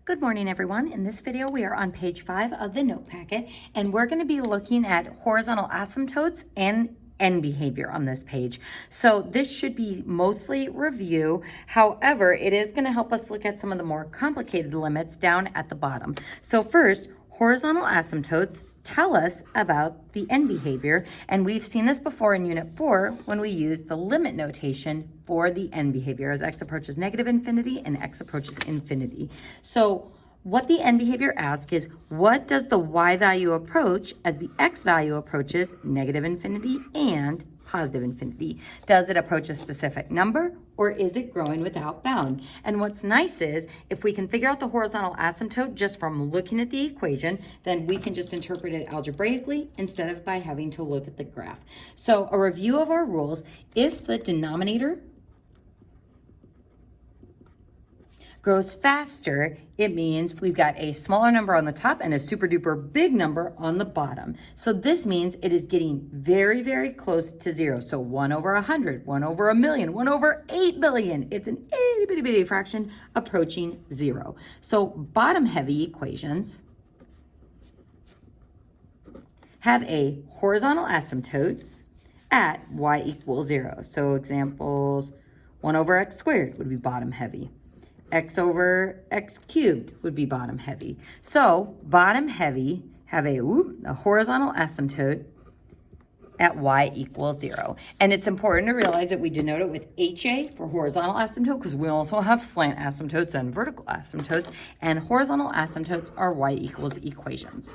Good morning, everyone. In this video, we are on page 5 of the note packet, and we're going to be looking at horizontal asymptotes and end behavior on this page. So this should be mostly review. However, it is going to help us look at some of the more complicated limits down at the bottom. So first, horizontal asymptotes tell us about the end behavior, and we've seen this before in Unit 4 when we used the limit notation for the end behavior as x approaches negative infinity and x approaches infinity. So what the end behavior asks is, what does the y value approach as the x value approaches negative infinity and positive infinity? Does it approach a specific number, or is it growing without bound? And what's nice is, if we can figure out the horizontal asymptote just from looking at the equation, then we can just interpret it algebraically instead of by having to look at the graph. So a review of our rules: if the denominator grows faster, it means we've got a smaller number on the top and a super duper big number on the bottom. So this means it is getting very, very close to zero. So 1 over 100, 1 over a million, 1 over 8 billion. It's an itty bitty bitty fraction approaching zero. So bottom heavy equations have a horizontal asymptote at y equals 0. So examples, 1 over x squared would be bottom heavy. X over x cubed would be bottom heavy. So bottom heavy have a horizontal asymptote at y equals 0. And it's important to realize that we denote it with HA for horizontal asymptote because we also have slant asymptotes and vertical asymptotes, and horizontal asymptotes are y equals equations.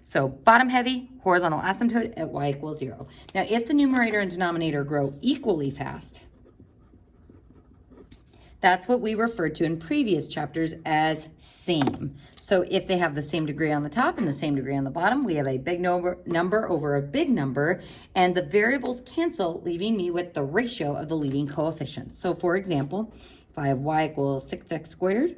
So bottom heavy, horizontal asymptote at y equals 0. Now if the numerator and denominator grow equally fast, that's what we referred to in previous chapters as same. So if they have the same degree on the top and the same degree on the bottom, we have a big number over a big number, and the variables cancel, leaving me with the ratio of the leading coefficients. So for example, if I have y equals 6x squared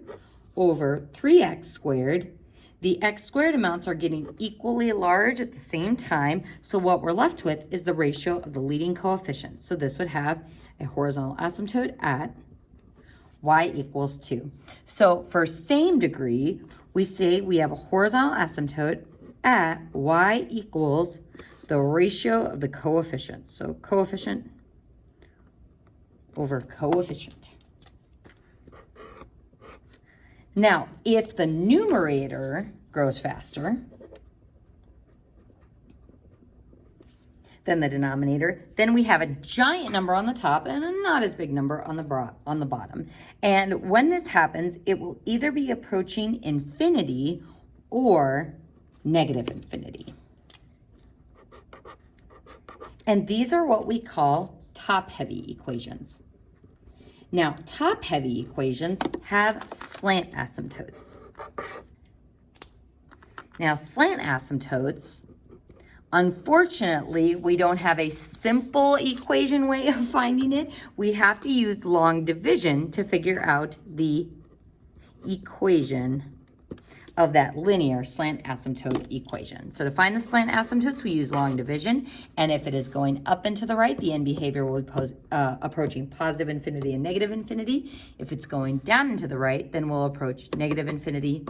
over 3x squared, the x squared amounts are getting equally large at the same time, so what we're left with is the ratio of the leading coefficients. So this would have a horizontal asymptote at y equals 2. So for same degree, we say we have a horizontal asymptote at y equals the ratio of the coefficients. So coefficient over coefficient. Now, if the numerator grows faster than the denominator, then we have a giant number on the top and a not as big number on the bottom. And when this happens, it will either be approaching infinity or negative infinity. And these are what we call top-heavy equations. Now, top-heavy equations have slant asymptotes. Now, slant asymptotes, unfortunately, we don't have a simple equation way of finding it. We have to use long division to figure out the equation of that linear slant asymptote equation. So to find the slant asymptotes, we use long division, and if it is going up and to the right, the end behavior will be approaching positive infinity and negative infinity. If it's going down and to the right, then we'll approach negative infinity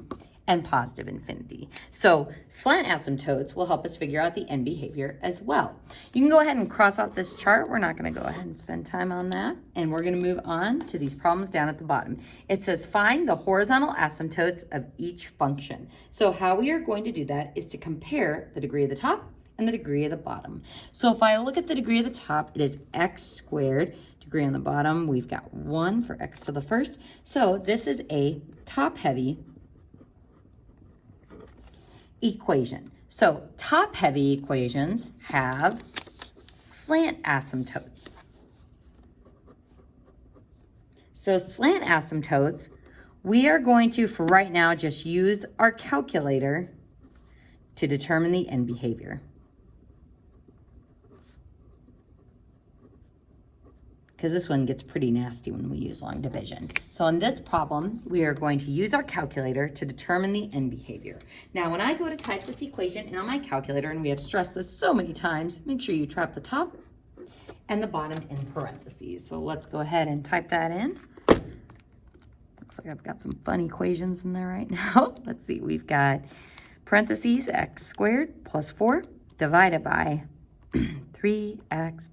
and positive infinity. So slant asymptotes will help us figure out the end behavior as well. You can go ahead and cross out this chart. We're not going to go ahead and spend time on that. And we're going to move on to these problems down at the bottom. It says find the horizontal asymptotes of each function. So how we are going to do that is to compare the degree of the top and the degree of the bottom. So if I look at the degree of the top, it is x squared. Degree on the bottom, we've got 1 for x to the first. So this is a top-heavy equation. So top-heavy equations have slant asymptotes. So slant asymptotes, we are going to, for right now, just use our calculator to determine the end behavior. Because this one gets pretty nasty when we use long division. So in this problem, we are going to use our calculator to determine the end behavior. Now, when I go to type this equation in on my calculator, and we have stressed this so many times, make sure you trap the top and the bottom in parentheses. So let's go ahead and type that in. Looks like I've got some fun equations in there right now. Let's see, we've got parentheses x squared plus 4 divided by 3x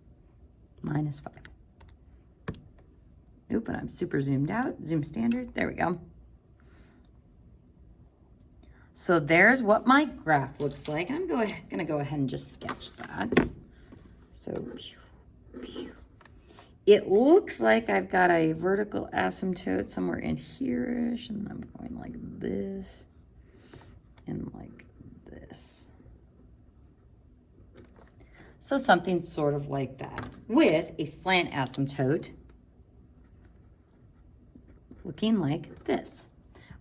minus 5. Oop, and I'm super zoomed out. Zoom standard. There we go. So there's what my graph looks like. I'm going to go ahead and just sketch that. So it looks like I've got a vertical asymptote somewhere in here-ish, and I'm going like this and like this. So something sort of like that with a slant asymptote looking like this.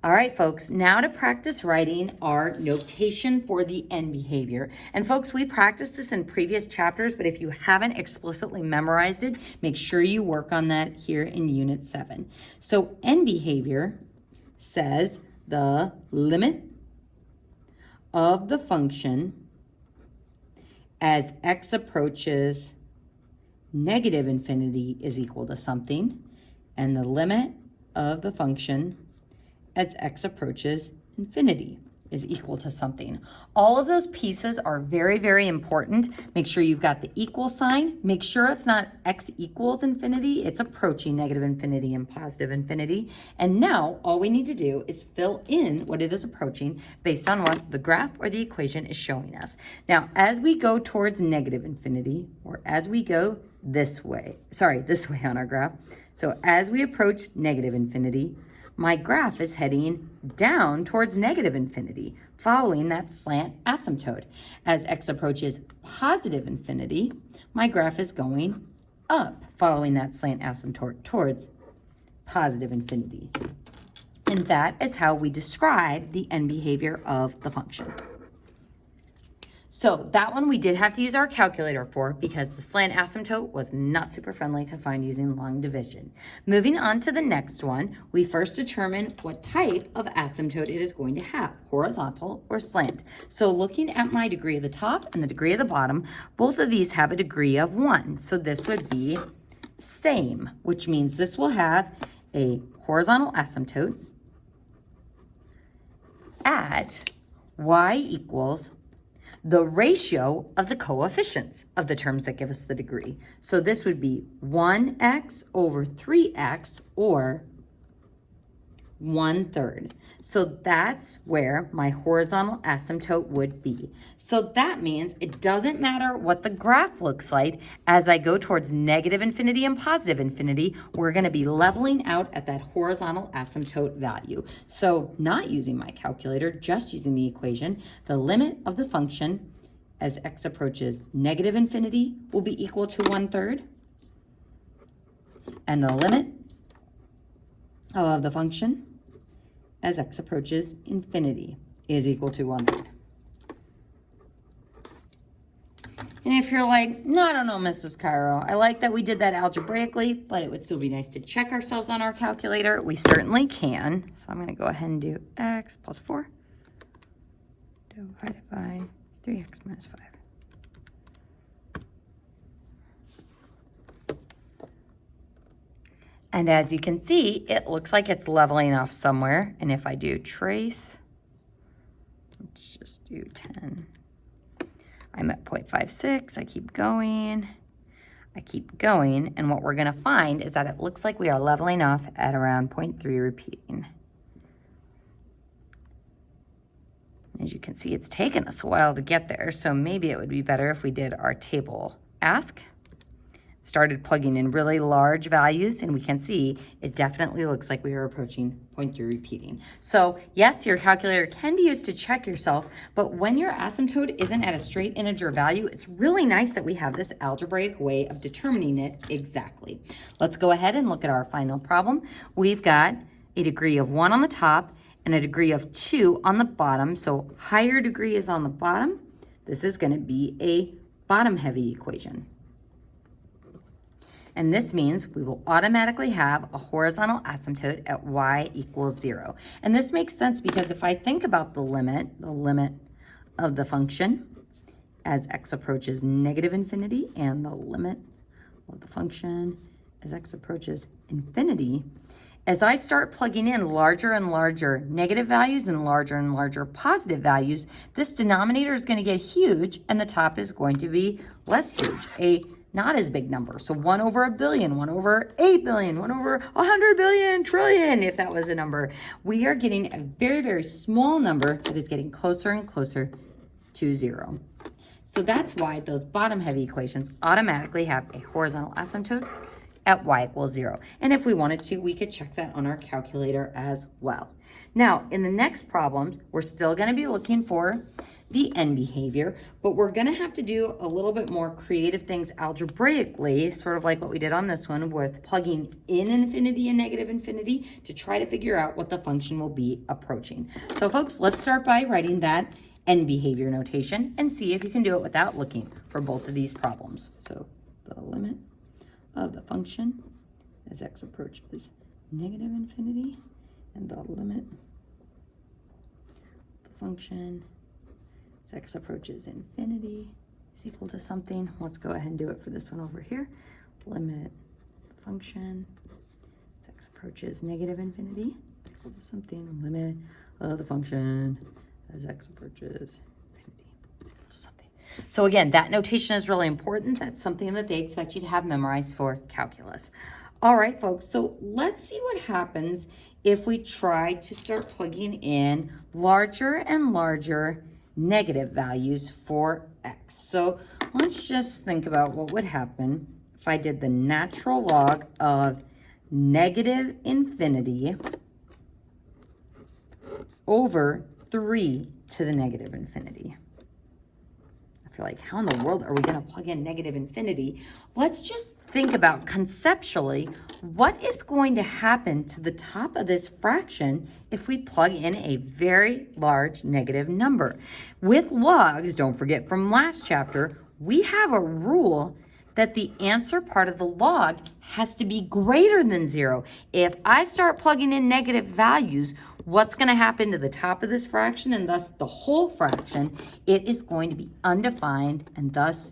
All right, folks, now to practice writing our notation for the end behavior. And folks, we practiced this in previous chapters, but if you haven't explicitly memorized it, make sure you work on that here in Unit 7. So end behavior says the limit of the function as x approaches negative infinity is equal to something, and the limit of the function as x approaches infinity is equal to something. All of those pieces are very, very important. Make sure you've got the equal sign. Make sure it's not x equals infinity. It's approaching negative infinity and positive infinity. And now all we need to do is fill in what it is approaching based on what the graph or the equation is showing us. Now, as we go towards negative infinity, or as we go this way on our graph. So as we approach negative infinity, my graph is heading down towards negative infinity, following that slant asymptote. As x approaches positive infinity, my graph is going up, following that slant asymptote towards positive infinity. And that is how we describe the end behavior of the function. So that one we did have to use our calculator for because the slant asymptote was not super friendly to find using long division. Moving on to the next one, we first determine what type of asymptote it is going to have, horizontal or slant. So looking at my degree of the top and the degree of the bottom, both of these have a degree of 1. So this would be same, which means this will have a horizontal asymptote at y equals the ratio of the coefficients of the terms that give us the degree. So this would be 1x over 3x, or 1/3. So that's where my horizontal asymptote would be. So that means it doesn't matter what the graph looks like as I go towards negative infinity and positive infinity, we're going to be leveling out at that horizontal asymptote value. So not using my calculator, just using the equation, the limit of the function as x approaches negative infinity will be equal to 1/3. And the limit of the function as x approaches infinity is equal to 1/3. And if you're like, no, I don't know, Mrs. Cairo, I like that we did that algebraically, but it would still be nice to check ourselves on our calculator. We certainly can. So I'm going to go ahead and do x plus 4 divided by 3x minus 5. And as you can see, it looks like it's leveling off somewhere. And if I do trace, let's just do 10. I'm at 0.56. I keep going. And what we're going to find is that it looks like we are leveling off at around 0.3 repeating. As you can see, it's taken us a while to get there. So maybe it would be better if we did our table ask. Started plugging in really large values, and we can see it definitely looks like we are approaching 0.3 repeating. So yes, your calculator can be used to check yourself, but when your asymptote isn't at a straight integer value, it's really nice that we have this algebraic way of determining it exactly. Let's go ahead and look at our final problem. We've got a degree of 1 on the top and a degree of 2 on the bottom. So higher degree is on the bottom. This is going to be a bottom-heavy equation. And this means we will automatically have a horizontal asymptote at y equals 0. And this makes sense because if I think about the limit of the function as x approaches negative infinity and the limit of the function as x approaches infinity, As I start plugging in larger and larger negative values and larger positive values, this denominator is going to get huge and the top is going to be less huge, a not as big number. So 1 over a billion, 1 over 8 billion, 1 over 100 billion, trillion, if that was a number. We are getting a very, very small number that is getting closer and closer to 0. So that's why those bottom heavy equations automatically have a horizontal asymptote at y equals 0. And if we wanted to, we could check that on our calculator as well. Now, in the next problems, we're still going to be looking for the end behavior, but we're going to have to do a little bit more creative things algebraically, sort of like what we did on this one with plugging in infinity and negative infinity to try to figure out what the function will be approaching. So folks, let's start by writing that end behavior notation and see if you can do it without looking for both of these problems. So the limit of the function as x approaches negative infinity and the limit of the function as x approaches infinity is equal to something. Let's go ahead and do it for this one over here. Limit the function as x approaches negative infinity equal to something. Limit of the function as x approaches infinity is equal to something. So again, that notation is really important. That's something that they expect you to have memorized for calculus. All right, folks, so let's see what happens if we try to start plugging in larger and larger negative values for x. So let's just think about what would happen if I did the natural log of negative infinity over 3 to the negative infinity. I feel like, how in the world are we going to plug in negative infinity? Let's just think about conceptually what is going to happen to the top of this fraction if we plug in a very large negative number. With logs, don't forget from last chapter, we have a rule that the answer part of the log has to be greater than 0. If I start plugging in negative values, what's going to happen to the top of this fraction and thus the whole fraction? It is going to be undefined and thus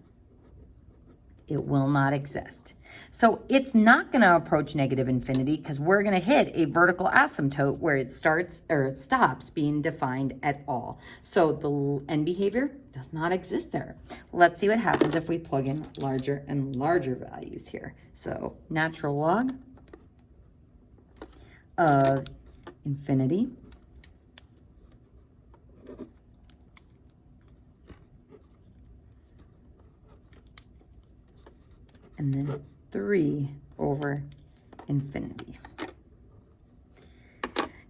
it will not exist. So it's not going to approach negative infinity because we're going to hit a vertical asymptote where it starts or it stops being defined at all. So the end behavior does not exist there. Let's see what happens if we plug in larger and larger values here. So natural log of infinity and then 3 over infinity.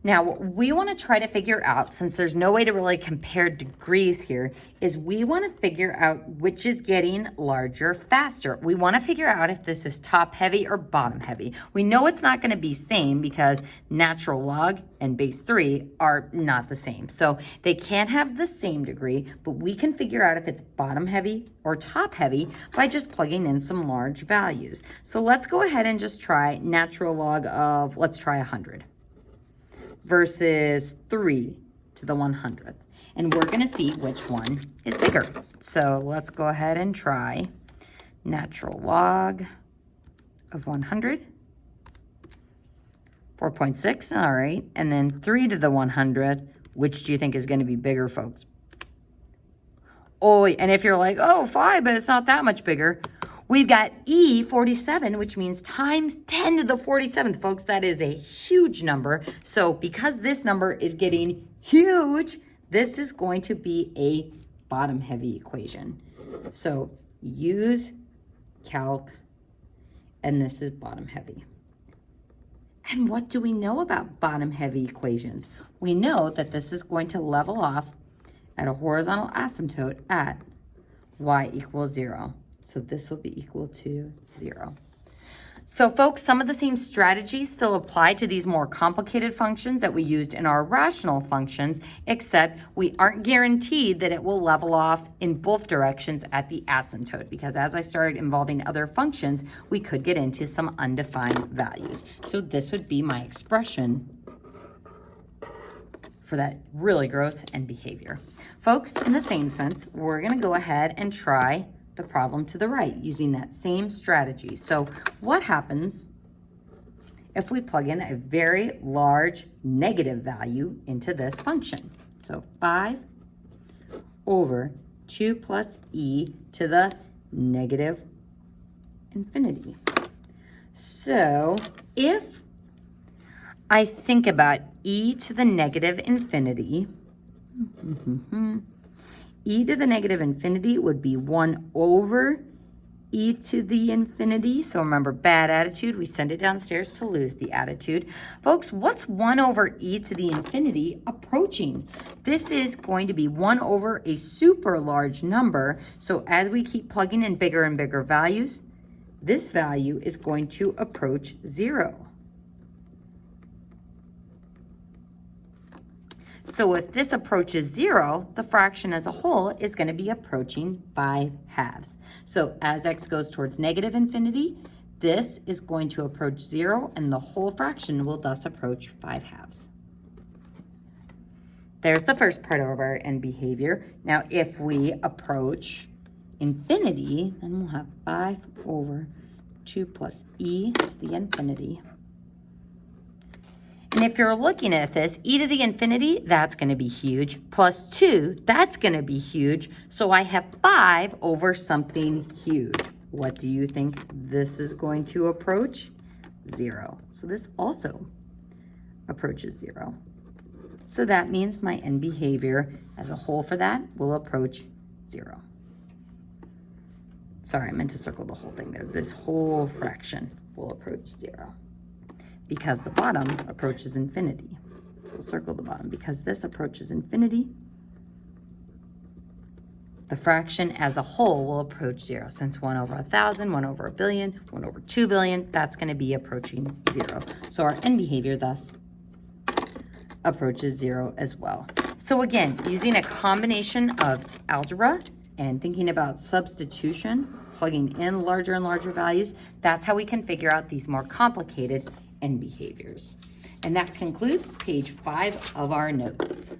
Now, what we want to try to figure out, since there's no way to really compare degrees here, is we want to figure out which is getting larger faster. We want to figure out if this is top heavy or bottom heavy. We know it's not going to be same because natural log and base 3 are not the same. So they can't have the same degree, but we can figure out if it's bottom heavy or top heavy by just plugging in some large values. So let's go ahead and just try natural log of, let's try 100. Versus 3 to the 100th. And we're going to see which one is bigger. So let's go ahead and try natural log of 100. 4.6, all right. And then 3 to the 100th. Which do you think is going to be bigger, folks? Oh, and if you're like, oh, 5, but it's not that much bigger. We've got E47, which means times 10 to the 47th. Folks, that is a huge number. So because this number is getting huge, this is going to be a bottom-heavy equation. So use calc, and this is bottom-heavy. And what do we know about bottom-heavy equations? We know that this is going to level off at a horizontal asymptote at y equals 0. So this will be equal to 0. So folks, some of the same strategies still apply to these more complicated functions that we used in our rational functions, except we aren't guaranteed that it will level off in both directions at the asymptote, because as I started involving other functions, we could get into some undefined values. So this would be my expression for that really gross end behavior. Folks, in the same sense, we're going to go ahead and try the problem to the right using that same strategy. So what happens if we plug in a very large negative value into this function. So 5 over 2 plus e to the negative infinity. So if I think about e to the negative infinity, e to the negative infinity would be 1 over e to the infinity. So remember, bad attitude, we send it downstairs to lose the attitude. Folks, what's 1 over e to the infinity approaching? This is going to be 1 over a super large number. So as we keep plugging in bigger and bigger values, this value is going to approach 0. So if this approaches 0, the fraction as a whole is going to be approaching 5/2. So as x goes towards negative infinity, this is going to approach 0, and the whole fraction will thus approach 5/2. There's the first part of our end behavior. Now if we approach infinity, then we'll have 5 over 2 plus e to the infinity. And if you're looking at this, e to the infinity, that's going to be huge. Plus 2, that's going to be huge. So I have 5 over something huge. What do you think this is going to approach? 0. So this also approaches 0. So that means my end behavior as a whole for that will approach 0. Sorry, I meant to circle the whole thing there. This whole fraction will approach 0 because the bottom approaches infinity. So we'll circle the bottom. Because this approaches infinity, the fraction as a whole will approach 0. Since 1 over 1,000, 1 over a billion, 1 over 2 billion, that's going to be approaching 0. So our end behavior thus approaches 0 as well. So again, using a combination of algebra and thinking about substitution, plugging in larger and larger values, that's how we can figure out these more complicated end behaviors. And that concludes page 5 of our notes.